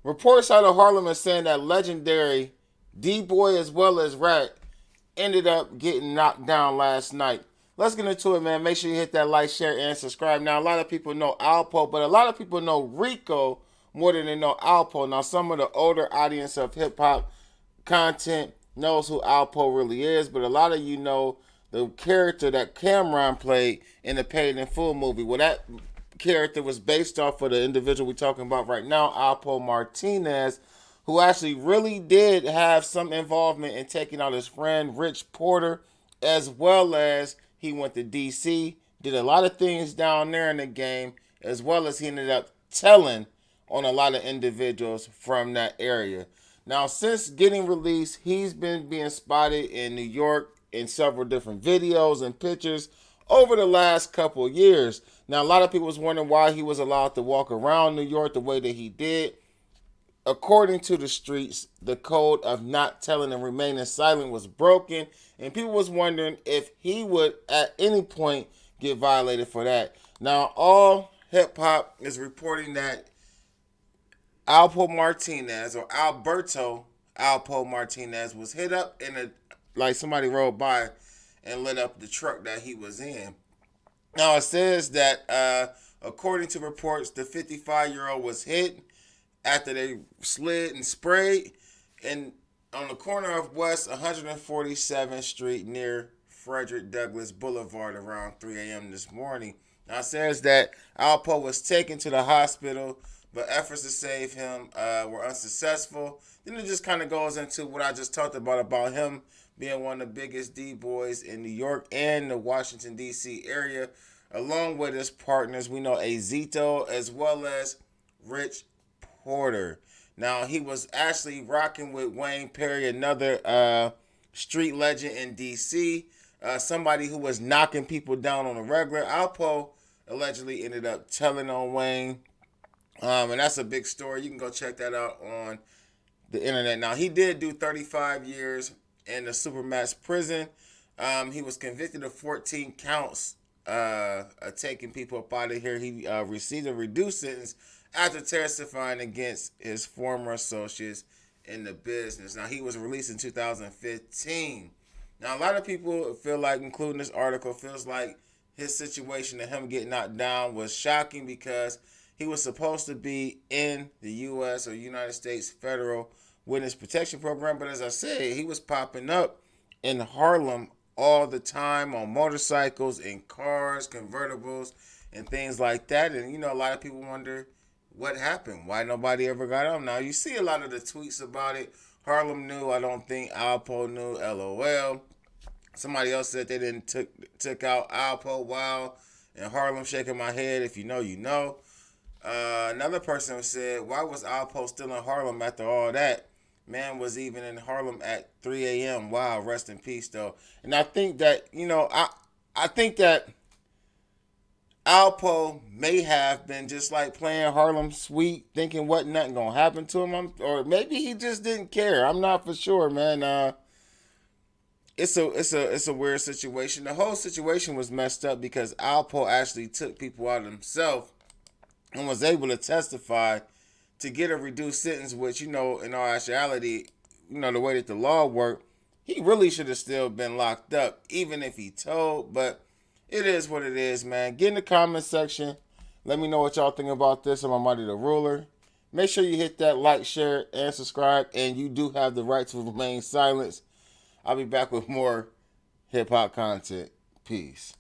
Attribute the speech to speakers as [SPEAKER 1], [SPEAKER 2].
[SPEAKER 1] Reports out of Harlem are saying that legendary D-Boy as well as Rat ended up getting knocked down last night. Let's get into it, man. Make sure you hit that like, share, and subscribe. Now, a lot of people know Alpo, but a lot of people know Rico more than they know Alpo. Now, some of the older audience of hip hop content knows who Alpo really is, but a lot of you know the character that Cameron played in the Paid in Full movie. Well, that character was based off of the individual we're talking about right now, Alpo Martinez, who actually really did have some involvement in taking out his friend Rich Porter, as well as he went to DC, did a lot of things down there in the game, as well as he ended up telling on a lot of individuals from that area. Now, since getting released, he's been being spotted in New York in several different videos and pictures over the last couple of years. Now, a lot of people was wondering why he was allowed to walk around New York the way that he did. According to the streets, the code of not telling and remaining silent was broken, and people was wondering if he would at any point get violated for that. Now, all hip hop is reporting that Alpo Martinez or Alberto Alpo Martinez was hit up in a like somebody rode by and lit up the truck that he was in. Now it says that according to reports, the 55-year-old was hit after they slid and sprayed and on the corner of West 147th Street near Frederick Douglass Boulevard around 3 a.m. this morning. Now it says that Alpo was taken to the hospital, but efforts to save him were unsuccessful. Then it just kind of goes into what I just talked about him being one of the biggest D-boys in New York and the Washington, D.C. area, along with his partners. We know Azito as well as Rich Porter. Now, he was actually rocking with Wayne Perry, another street legend in D.C., somebody who was knocking people down on a regular. Alpo allegedly ended up telling on Wayne, and that's a big story. You can go check that out on the internet. Now, he did do 35 years in the Supermax prison. He was convicted of 14 counts of taking people up out of here. He received a reduced sentence after testifying against his former associates in the business. Now, he was released in 2015. Now, a lot of people feel like, including this article, feels like his situation and him getting knocked down was shocking because he was supposed to be in the U.S. or United States Federal Witness Protection Program. But as I said, he was popping up in Harlem all the time on motorcycles, in cars, convertibles, and things like that. And, you know, a lot of people wonder what happened, why nobody ever got him. Now, you see a lot of the tweets about it. Harlem knew. I don't think Alpo knew. LOL. Somebody else said they didn't took out Alpo. Wow. And Harlem shaking my head. If you know, you know. Another person said, why was Alpo still in Harlem after all that? Man was even in Harlem at 3 a.m. Wow, rest in peace, though. And I think that, you know, I think that Alpo may have been just like playing Harlem Sweet, thinking what nothing gonna happen to him, or maybe he just didn't care. I'm not for sure, man. It's a weird situation. The whole situation was messed up because Alpo actually took people out himself and was able to testify to get a reduced sentence, which, you know, in all actuality, you know, the way that the law worked, he really should have still been locked up, even if he told. But it is what it is, man. Get in the comment section. Let me know what y'all think about this. I'm Mighty the Ruler. Make sure you hit that like, share, and subscribe. And you do have the right to remain silent. I'll be back with more hip hop content. Peace.